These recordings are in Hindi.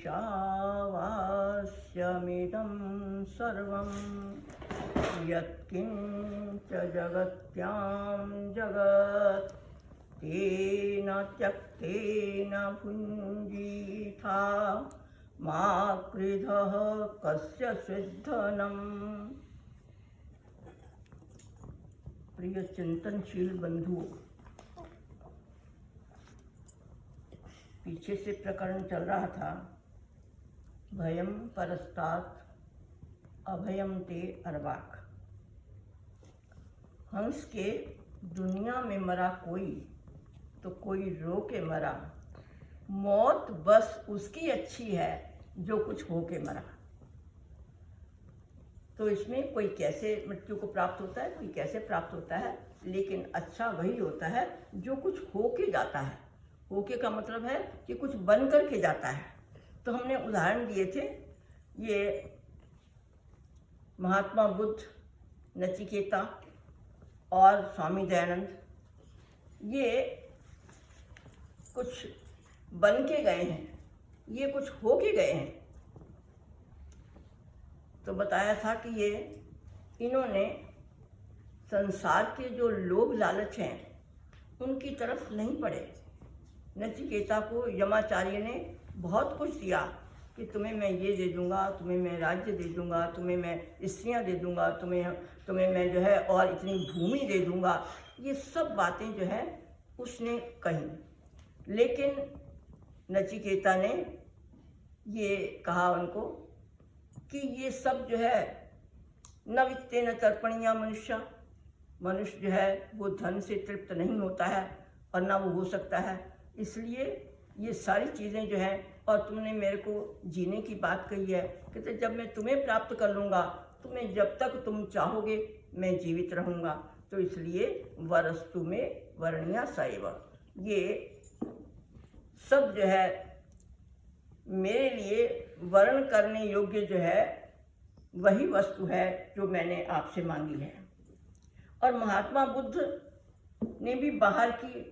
ईशावास्यमिदं सर्वं यत्किञ्च जगत्यां जगत् तेन त्यक्तेन भुञ्जीथा मा कृधः कस्यचित् धनम्। प्रिय चिंतनशील बंधुओं, पीछे से प्रकरण चल रहा था, भयम परस्तात् अभयम ते अर्वाक। हंस के दुनिया में मरा कोई तो कोई रो के मरा, मौत बस उसकी अच्छी है जो कुछ हो के मरा। तो इसमें कोई कैसे मृत्यु को प्राप्त होता है, कोई कैसे प्राप्त होता है, लेकिन अच्छा वही होता है जो कुछ हो के जाता है। होके का मतलब है कि कुछ बन करके जाता है। तो हमने उदाहरण दिए थे, ये महात्मा बुद्ध, नचिकेता और स्वामी दयानंद, ये कुछ बन के गए हैं, ये कुछ हो के गए हैं। तो बताया था कि ये इन्होंने संसार के जो लोभ लालच हैं उनकी तरफ नहीं पड़े। नचिकेता को यमाचार्य ने बहुत कुछ दिया कि तुम्हें मैं ये दे दूंगा, तुम्हें मैं राज्य दे दूंगा, तुम्हें मैं स्त्रियां दे दूंगा, तुम्हें मैं जो है और इतनी भूमि दे दूंगा। ये सब बातें जो है उसने कही, लेकिन नचिकेता ने ये कहा उनको कि ये सब जो है न वित्तेन तर्पणीया मनुष्य, मनुष्य जो है वो धन से तृप्त नहीं होता है और ना वो हो सकता है। इसलिए ये सारी चीज़ें जो हैं, और तुमने मेरे को जीने की बात कही है, कहते जब मैं तुम्हें प्राप्त कर लूँगा, तुम्हें जब तक तुम चाहोगे मैं जीवित रहूँगा। तो इसलिए वरस्तु में वर्णिया सैव, ये सब जो है मेरे लिए वर्ण करने योग्य जो है वही वस्तु है जो मैंने आपसे मांगी है। और महात्मा बुद्ध ने भी बाहर की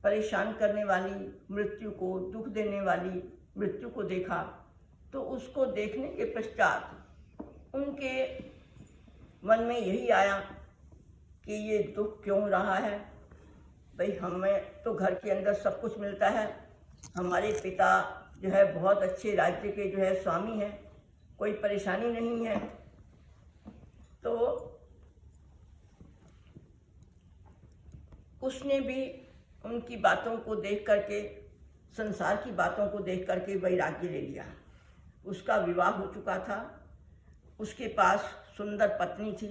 परेशान करने वाली मृत्यु को, दुख देने वाली मृत्यु को देखा। तो उसको देखने के पश्चात उनके मन में यही आया कि ये दुख क्यों रहा है। भाई हमें तो घर के अंदर सब कुछ मिलता है, हमारे पिता जो है बहुत अच्छे राज्य के जो है स्वामी हैं, कोई परेशानी नहीं है। तो उसने भी उनकी बातों को देख करके, संसार की बातों को देख करके वैराग्य ले लिया। उसका विवाह हो चुका था, उसके पास सुंदर पत्नी थी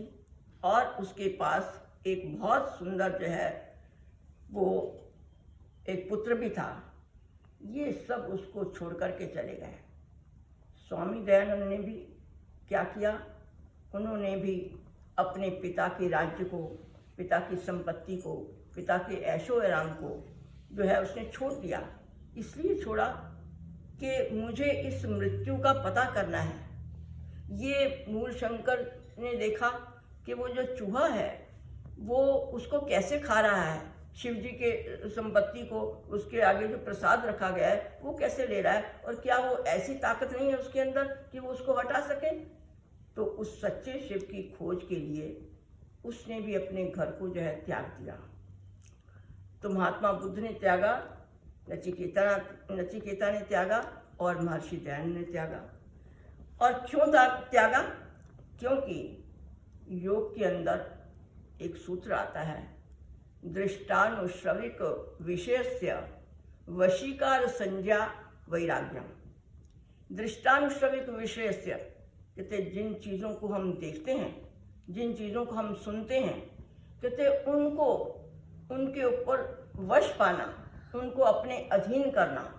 और उसके पास एक बहुत सुंदर जो है वो एक पुत्र भी था। ये सब उसको छोड़ करके चले गए। स्वामी दयानंद ने भी क्या किया, उन्होंने भी अपने पिता के राज्य को, पिता की संपत्ति को, पिता के ऐशो आराम को जो है उसने छोड़ दिया। इसलिए छोड़ा कि मुझे इस मृत्यु का पता करना है। ये मूल शंकर ने देखा कि वो जो चूहा है वो उसको कैसे खा रहा है, शिव जी के संपत्ति को, उसके आगे जो प्रसाद रखा गया है वो कैसे ले रहा है, और क्या वो ऐसी ताकत नहीं है उसके अंदर कि वो उसको हटा सके। तो उस सच्चे शिव की खोज के लिए उसने भी अपने घर को जो है त्याग दिया। तो महात्मा बुद्ध ने त्यागा, नचिकेता ने त्यागा और महर्षि दयानंद ने त्यागा। और क्यों त्यागा? क्योंकि योग के अंदर एक सूत्र आता है, दृष्टानुश्रविक विषयस्य वशीकार संज्ञा वैराग्यम। दृष्टानुश्रविक विषयस्य कहते जिन चीज़ों को हम देखते हैं, जिन चीज़ों को हम सुनते हैं, कहते उनको, उनके ऊपर वश पाना, उनको अपने अधीन करना।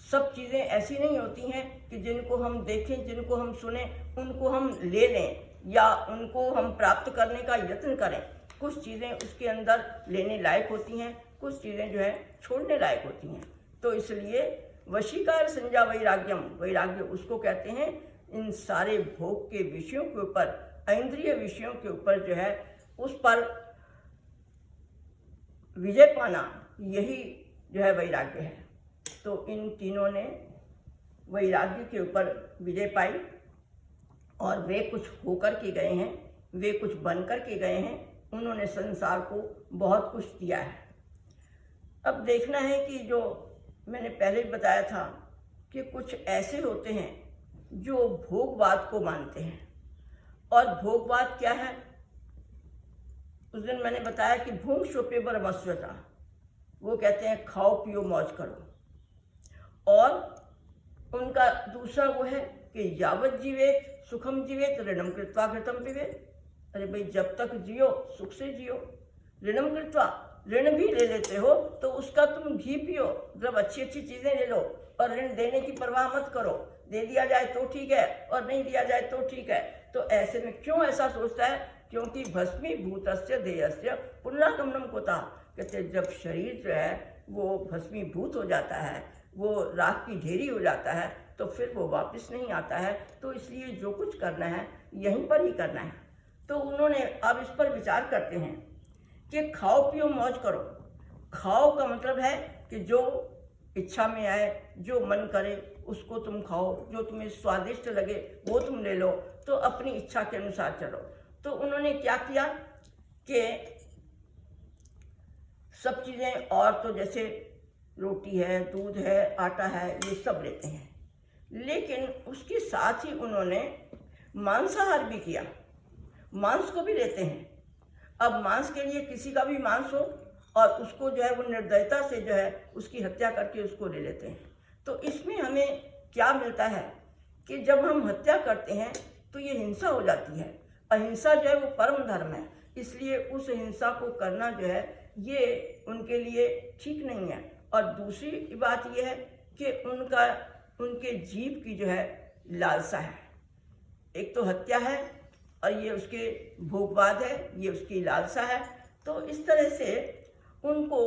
सब चीज़ें ऐसी नहीं होती हैं कि जिनको हम देखें, जिनको हम सुने, उनको हम ले लें या उनको हम प्राप्त करने का यत्न करें। कुछ चीज़ें उसके अंदर लेने लायक होती हैं, कुछ चीज़ें जो है छोड़ने लायक होती हैं। तो इसलिए वशीकार संज्ञा वैराग्यम, वैराग्य उसको कहते हैं इन सारे भोग के विषयों के ऊपर, इंद्रिय विषयों के ऊपर जो है उस पर विजय पाना, यही जो है वैराग्य है। तो इन तीनों ने वैराग्य के ऊपर विजय पाई और वे कुछ होकर के गए हैं, वे कुछ बनकर के गए हैं। उन्होंने संसार को बहुत कुछ दिया है। अब देखना है कि जो मैंने पहले ही बताया था कि कुछ ऐसे होते हैं जो भोगवाद को मानते हैं। और भोगवाद क्या है? उस दिन मैंने बताया कि भूंग शोपे बर मस्वता, वो कहते हैं खाओ पियो मौज करो। और उनका दूसरा वो है कि यावत जीवेत सुखम जीवेत ऋणम कृत्वा घृतम पिबेत। अरे भाई, जब तक जियो सुख से जियो। ऋणम कृत्वा, ऋण भी ले लेते हो तो उसका तुम घी पियो, जब अच्छी अच्छी चीज़ें ले लो और ऋण देने की परवाह मत करो। दे दिया जाए तो ठीक है और नहीं दिया जाए तो ठीक है। तो ऐसे में क्यों ऐसा सोचता है? क्योंकि भस्मीभूतस्य देहस्य पुनरागमनम कुतः। कहते जब शरीर जो है वो भस्मीभूत हो जाता है, वो राख की ढेरी हो जाता है, तो फिर वो वापस नहीं आता है। तो इसलिए जो कुछ करना है यहीं पर ही करना है। तो उन्होंने अब इस पर विचार करते हैं कि खाओ पियो मौज करो। खाओ का मतलब है कि जो इच्छा में आए, जो मन करे उसको तुम खाओ, जो तुम्हें स्वादिष्ट लगे वो तुम ले लो, तो अपनी इच्छा के अनुसार चलो। तो उन्होंने क्या किया कि सब चीज़ें, और तो जैसे रोटी है, दूध है, आटा है, ये सब लेते हैं, लेकिन उसके साथ ही उन्होंने मांसाहार भी किया। मांस को भी लेते हैं। अब मांस के लिए किसी का भी मांस हो और उसको जो है वो निर्दयता से जो है उसकी हत्या करके उसको ले लेते हैं। तो इसमें हमें क्या मिलता है कि जब हम हत्या करते हैं तो ये हिंसा हो जाती है। अहिंसा जो है वो परम धर्म है, इसलिए उस हिंसा को करना जो है ये उनके लिए ठीक नहीं है। और दूसरी बात ये है कि उनके जीव की जो है लालसा है। एक तो हत्या है और ये उसके भोगवाद है, ये उसकी लालसा है। तो इस तरह से उनको,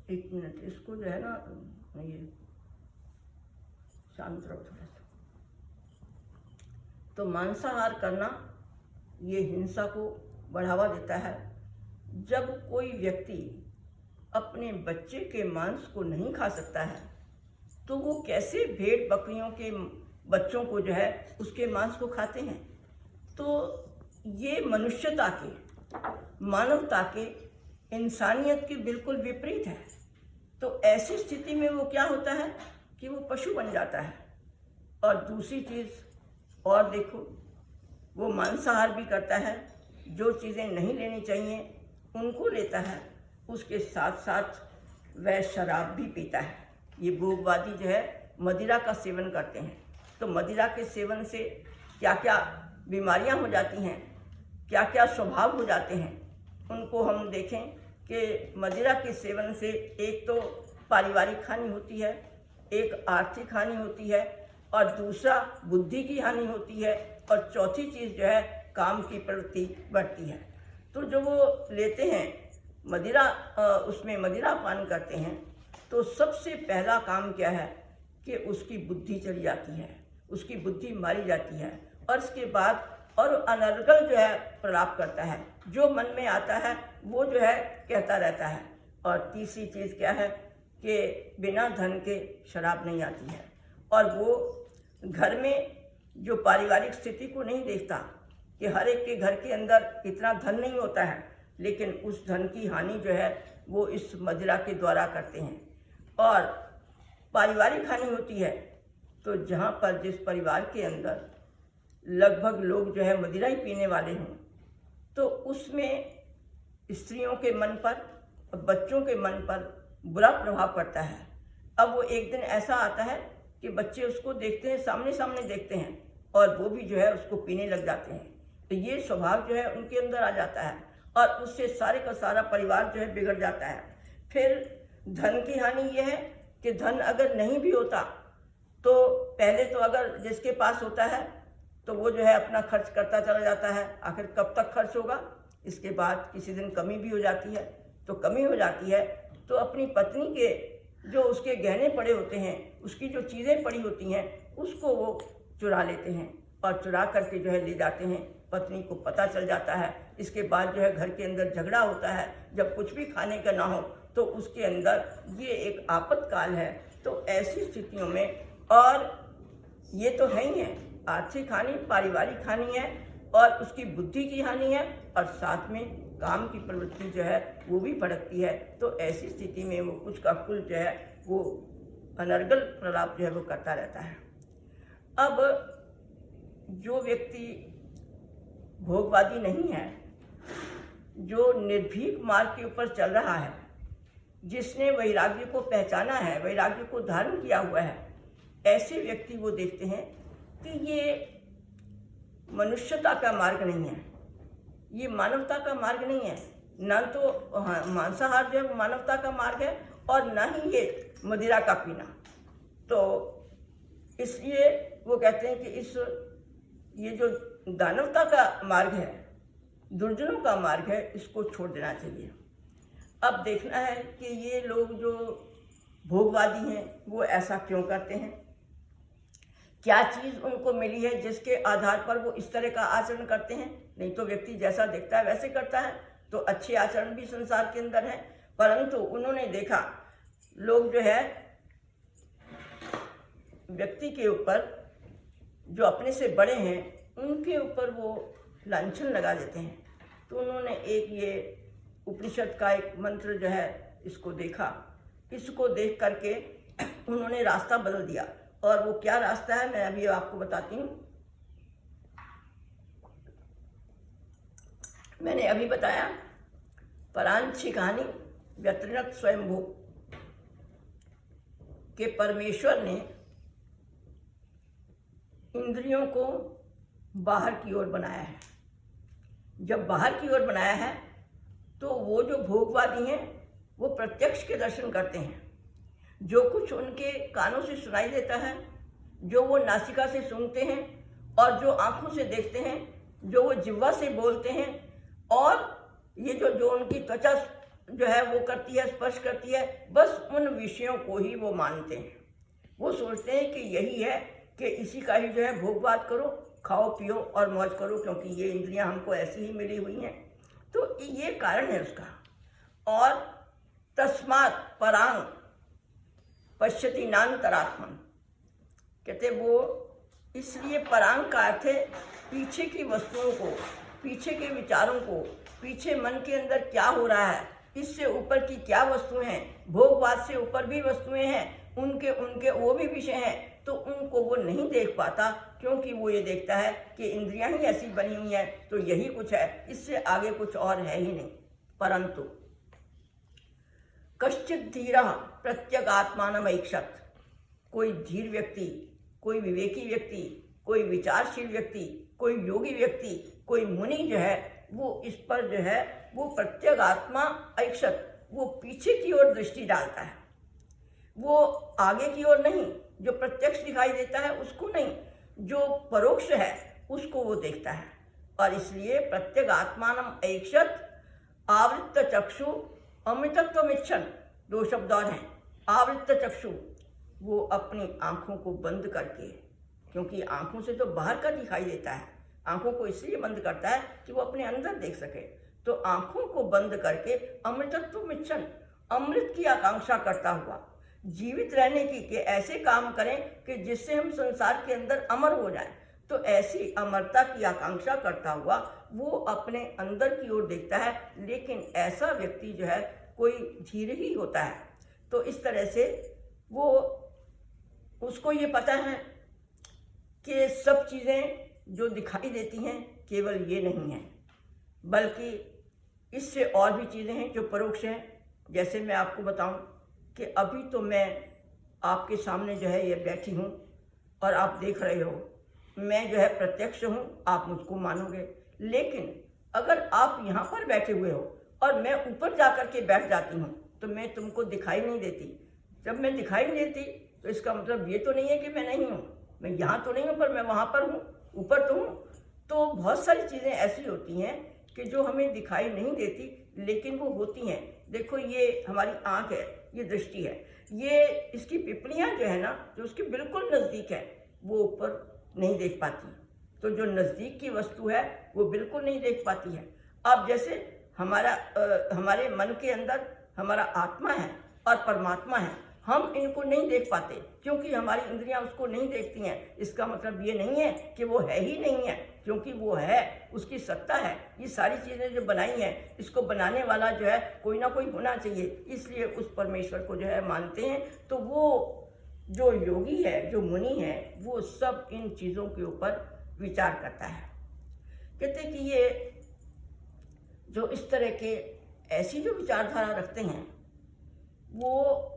एक मिनट, इसको जो है ना ये शांत रहो थोड़ा सा। तो मांसाहार करना ये हिंसा को बढ़ावा देता है। जब कोई व्यक्ति अपने बच्चे के मांस को नहीं खा सकता है तो वो कैसे भेड़ बकरियों के बच्चों को जो है उसके मांस को खाते हैं? तो ये मनुष्यता के, मानवता के, इंसानियत के बिल्कुल विपरीत है। तो ऐसी स्थिति में वो क्या होता है कि वो पशु बन जाता है। और दूसरी चीज़ और देखो, वो मांसाहार भी करता है, जो चीज़ें नहीं लेनी चाहिए उनको लेता है, उसके साथ साथ वह शराब भी पीता है। ये भोगवादी जो है मदिरा का सेवन करते हैं। तो मदिरा के सेवन से क्या क्या बीमारियां हो जाती हैं, क्या क्या स्वभाव हो जाते हैं, उनको हम देखें कि मदिरा के सेवन से एक तो पारिवारिक हानि होती है, एक आर्थिक हानि होती है, और दूसरा बुद्धि की हानि होती है, और चौथी चीज़ जो है काम की प्रवृत्ति बढ़ती है। तो जो वो लेते हैं मदिरा, उसमें मदिरा पान करते हैं, तो सबसे पहला काम क्या है कि उसकी बुद्धि चली जाती है, उसकी बुद्धि मारी जाती है, और इसके बाद और अनर्गल जो है प्रलाप करता है, जो मन में आता है वो जो है कहता रहता है। और तीसरी चीज़ क्या है कि बिना धन के शराब नहीं आती है। और वो घर में जो पारिवारिक स्थिति को नहीं देखता कि हर एक के घर के अंदर इतना धन नहीं होता है, लेकिन उस धन की हानि जो है वो इस मदिरा के द्वारा करते हैं। और पारिवारिक हानि होती है, तो जहाँ पर जिस परिवार के अंदर लगभग लोग जो है मदिरा ही पीने वाले हों, तो उसमें स्त्रियों के मन पर और बच्चों के मन पर बुरा प्रभाव पड़ता है। अब वो एक दिन ऐसा आता है कि बच्चे उसको देखते हैं, सामने सामने देखते हैं, और वो भी जो है उसको पीने लग जाते हैं। तो ये स्वभाव जो है उनके अंदर आ जाता है, और उससे सारे का सारा परिवार जो है बिगड़ जाता है। फिर धन की हानि ये है कि धन अगर नहीं भी होता तो पहले तो अगर जिसके पास होता है तो वो जो है अपना खर्च करता चला जाता है। आखिर कब तक खर्च होगा? इसके बाद किसी दिन कमी भी हो जाती है। तो कमी हो जाती है तो अपनी पत्नी के जो उसके गहने पड़े होते हैं, उसकी जो चीज़ें पड़ी होती हैं, उसको वो चुरा लेते हैं, और चुरा करके जो है ले जाते हैं। पत्नी को पता चल जाता है। इसके बाद जो है घर के अंदर झगड़ा होता है। जब कुछ भी खाने का ना हो तो उसके अंदर ये एक आपातकाल है तो ऐसी स्थितियों में, और ये तो है ही है, आर्थिक हानि, पारिवारिक हानि है, और उसकी बुद्धि की हानि है, और साथ में काम की प्रवृत्ति जो है वो भी भड़कती है। तो ऐसी स्थिति में वो कुछ का कुल जो है वो अनर्गल प्रलाप जो है वो करता रहता है। अब जो व्यक्ति भोगवादी नहीं है, जो निर्भीक मार्ग के ऊपर चल रहा है, जिसने वैराग्य को पहचाना है, वैराग्य को धारण किया हुआ है, ऐसे व्यक्ति वो देखते हैं कि ये मनुष्यता का मार्ग नहीं है, ये मानवता का मार्ग नहीं है। न तो मांसाहार जो है वो मानवता का मार्ग है, और न ही ये मदिरा का पीना। तो इसलिए वो कहते हैं कि ये जो दानवता का मार्ग है, दुर्जनों का मार्ग है, इसको छोड़ देना चाहिए। अब देखना है कि ये लोग जो भोगवादी हैं वो ऐसा क्यों करते हैं, क्या चीज़ उनको मिली है जिसके आधार पर वो इस तरह का आचरण करते हैं। नहीं तो व्यक्ति जैसा देखता है वैसे करता है, तो अच्छे आचरण भी संसार के अंदर हैं, परंतु उन्होंने देखा लोग जो है व्यक्ति के ऊपर, जो अपने से बड़े हैं उनके ऊपर वो लांछन लगा देते हैं। तो उन्होंने एक ये उपनिषद का एक मंत्र जो है इसको देखा, इसको देख करके उन्होंने रास्ता बदल दिया। और वो क्या रास्ता है मैं अभी आपको बताती हूँ। मैंने अभी बताया परांची कहानी व्यतिरक्त स्वयंभू के परमेश्वर ने इंद्रियों को बाहर की ओर बनाया है। जब बाहर की ओर बनाया है तो वो जो भोगवादी हैं वो प्रत्यक्ष के दर्शन करते हैं। जो कुछ उनके कानों से सुनाई देता है, जो वो नासिका से सुनते हैं, और जो आंखों से देखते हैं, जो वो जिह्वा से बोलते हैं, और ये जो उनकी त्वचा जो है वो करती है, स्पर्श करती है, बस उन विषयों को ही वो मानते हैं। वो सोचते हैं कि यही है कि इसी का ही जो है भोगवाद करो, खाओ पियो और मौज करो, क्योंकि ये इंद्रियां हमको ऐसी ही मिली हुई हैं। तो ये कारण है उसका। और तस्मात् परांग पश्यति नान्तरात्मन, कहते वो इसलिए परांग का अर्थ है पीछे की वस्तुओं को, पीछे के विचारों को, पीछे मन के अंदर क्या हो रहा है, इससे ऊपर की क्या वस्तुएं हैं, भोगवाद से ऊपर भी वस्तुएं हैं, उनके वो भी विषय हैं, तो उनको वो नहीं देख पाता, क्योंकि वो ये देखता है कि इंद्रियां ही ऐसी बनी हुई हैं, तो यही कुछ है, इससे आगे कुछ और है ही नहीं। परंतु कश्चित धीरः प्रत्यगात्मानमैक्षत, कोई धीर व्यक्ति, कोई विवेकी व्यक्ति, कोई विचारशील व्यक्ति, कोई योगी व्यक्ति, कोई मुनि जो है वो इस पर जो है वो प्रत्यगात्मा ऐक्षत, वो पीछे की ओर दृष्टि डालता है, वो आगे की ओर नहीं। जो प्रत्यक्ष दिखाई देता है उसको नहीं, जो परोक्ष है उसको वो देखता है। और इसलिए प्रत्यगात्मानम ऐक्षत आवृत्त चक्षु अमृतत्वमिच्छन, दो शब्द और हैं। आवृत्त चक्षु, वो अपनी आंखों को बंद करके, क्योंकि आंखों से तो बाहर का दिखाई देता है, आंखों को इसलिए बंद करता है कि वो अपने अंदर देख सके। तो आंखों को बंद करके अमृतत्वमिच्छन, अमृत की आकांक्षा करता हुआ, जीवित रहने की, कि ऐसे काम करें कि जिससे हम संसार के अंदर अमर हो जाएं। तो ऐसी अमरता की आकांक्षा करता हुआ वो अपने अंदर की ओर देखता है। लेकिन ऐसा व्यक्ति जो है कोई धीर ही होता है। तो इस तरह से वो, उसको ये पता है कि सब चीज़ें जो दिखाई देती हैं केवल ये नहीं है, बल्कि इससे और भी चीज़ें हैं जो परोक्ष हैं। जैसे मैं आपको बताऊं कि अभी तो मैं आपके सामने जो है ये बैठी हूँ और आप देख रहे हो, मैं जो है प्रत्यक्ष हूँ, आप मुझको मानोगे। लेकिन अगर आप यहाँ पर बैठे हुए हो और मैं ऊपर जा कर के बैठ जाती हूँ तो मैं तुमको दिखाई नहीं देती। जब मैं दिखाई नहीं देती तो इसका मतलब ये तो नहीं है कि मैं नहीं हूँ, मैं यहाँ तो नहीं हूँ पर मैं वहाँ पर हूँ, ऊपर तो हूँ। तो बहुत सारी चीज़ें ऐसी होती हैं कि जो हमें दिखाई नहीं देती लेकिन वो होती हैं। देखो ये हमारी आँख है, ये दृष्टि है, ये इसकी पिपलियाँ जो है ना, जो उसके बिल्कुल नज़दीक है, वो ऊपर नहीं देख पाती। तो जो नज़दीक की वस्तु है वो बिल्कुल नहीं देख पाती है। अब जैसे हमारे मन के अंदर हमारा आत्मा है और परमात्मा है, हम इनको नहीं देख पाते क्योंकि हमारी इंद्रियां उसको नहीं देखती हैं। इसका मतलब ये नहीं है कि वो है ही नहीं है, क्योंकि वो है, उसकी सत्ता है। ये सारी चीज़ें जो बनाई हैं, इसको बनाने वाला जो है कोई ना कोई होना चाहिए, इसलिए उस परमेश्वर को जो है मानते हैं। तो वो जो योगी है, जो मुनि है, वो सब इन चीज़ों के ऊपर विचार करता है। कहते हैं कि ये जो इस तरह के ऐसी जो विचारधारा रखते हैं, वो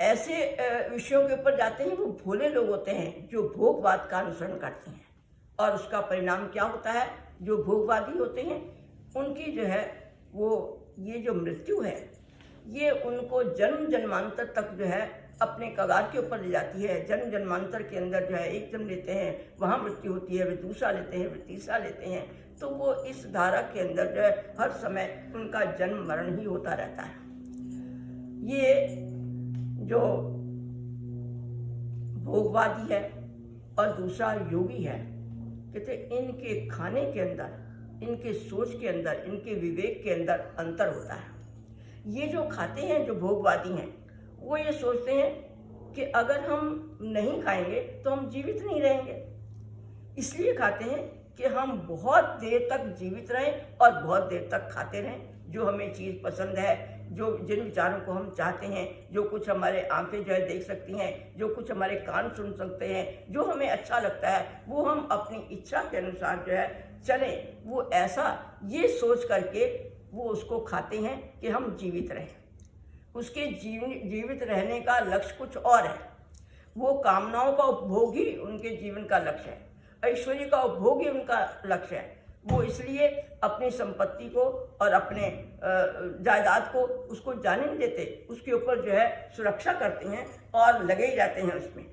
ऐसे विषयों के ऊपर जाते हैं, वो भोले लोग होते हैं जो भोगवाद का अनुसरण करते हैं। और उसका परिणाम क्या होता है? जो भोगवादी होते हैं उनकी जो है वो ये जो मृत्यु है, ये उनको जन्म जन्मांतर तक जो है अपने कगार के ऊपर ले जाती है। जन्म जन्मांतर के अंदर जो है एक जन्म लेते हैं, वहाँ मृत्यु होती है, वे दूसरा लेते हैं, वे तीसरा लेते हैं। तो वो इस धारा के अंदर जो है हर समय उनका जन्म मरण ही होता रहता है। ये जो भोगवादी है और दूसरा योगी है, कहते इनके खाने के अंदर, इनके सोच के अंदर, इनके विवेक के अंदर अंतर होता है। ये जो खाते हैं, जो भोगवादी हैं, वो ये सोचते हैं कि अगर हम नहीं खाएंगे तो हम जीवित नहीं रहेंगे, इसलिए खाते हैं कि हम बहुत देर तक जीवित रहें और बहुत देर तक खाते रहें। जो हमें चीज़ पसंद है, जो जिन विचारों को हम चाहते हैं, जो कुछ हमारे आंखें जो है देख सकती हैं, जो कुछ हमारे कान सुन सकते हैं, जो हमें अच्छा लगता है, वो हम अपनी इच्छा के अनुसार जो है चलें। वो ऐसा ये सोच करके वो उसको खाते हैं कि हम जीवित रहें। उसके जीवित रहने का लक्ष्य कुछ और है। वो कामनाओं का उपभोग ही उनके जीवन का लक्ष्य है, ऐश्वर्य का उपभोग ही उनका लक्ष्य है। वो इसलिए अपनी संपत्ति को और अपने जायदाद को उसको जाने नहीं देते, उसके ऊपर जो है सुरक्षा करते हैं और लगे ही रहते हैं उसमें।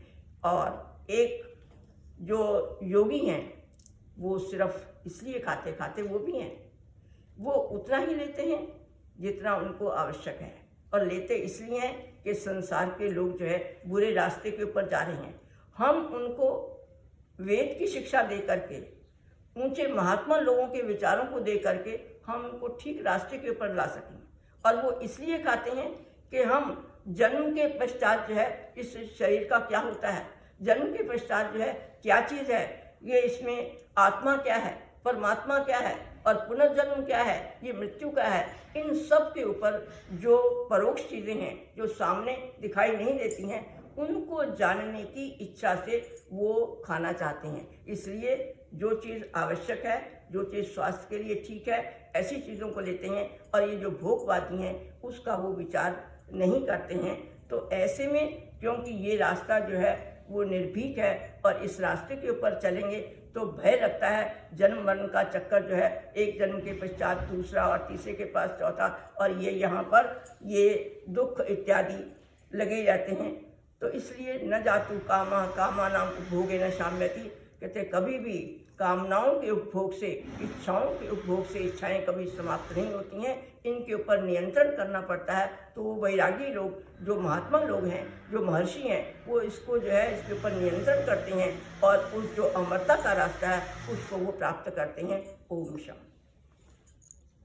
और एक जो योगी हैं, वो सिर्फ इसलिए खाते वो भी हैं, वो उतना ही लेते हैं जितना उनको आवश्यक है, और लेते इसलिए हैं कि संसार के लोग जो है बुरे रास्ते के ऊपर जा रहे हैं। हम उनको वेद की शिक्षा दे करके, ऊंचे महात्मा लोगों के विचारों को दे करके हम उनको ठीक रास्ते के ऊपर ला सकें। और वो इसलिए खाते हैं कि हम जन्म के पश्चात जो है इस शरीर का क्या होता है, जन्म के पश्चात जो है क्या चीज़ है, ये इसमें आत्मा क्या है, परमात्मा क्या है और पुनर्जन्म क्या है, ये मृत्यु क्या है, इन सब के ऊपर जो परोक्ष चीज़ें हैं, जो सामने दिखाई नहीं देती हैं, उनको जानने की इच्छा से वो खाना चाहते हैं। इसलिए जो चीज़ आवश्यक है, जो चीज़ स्वास्थ्य के लिए ठीक है, ऐसी चीज़ों को लेते हैं। और ये जो भोगवादी हैं उसका वो विचार नहीं करते हैं। तो ऐसे में क्योंकि ये रास्ता जो है वो निर्भीक है और इस रास्ते के ऊपर चलेंगे तो भय लगता है, जन्म मरण का चक्कर जो है, एक जन्म के पश्चात दूसरा और तीसरे के पास चौथा, और ये यहाँ पर ये दुख इत्यादि लगे जाते हैं। तो इसलिए न जातु कामानां उपभोगे न शाम्यति, कहते कभी भी कामनाओं के उपभोग से, इच्छाओं के उपभोग से इच्छाएं कभी समाप्त नहीं होती हैं, इनके ऊपर नियंत्रण करना पड़ता है। तो वो वैरागी लोग, जो महात्मा लोग हैं, जो महर्षि हैं, वो इसको जो है इसके ऊपर नियंत्रण करते हैं और उस जो अमरता का रास्ता है उसको वो प्राप्त करते हैं। ओम शांति।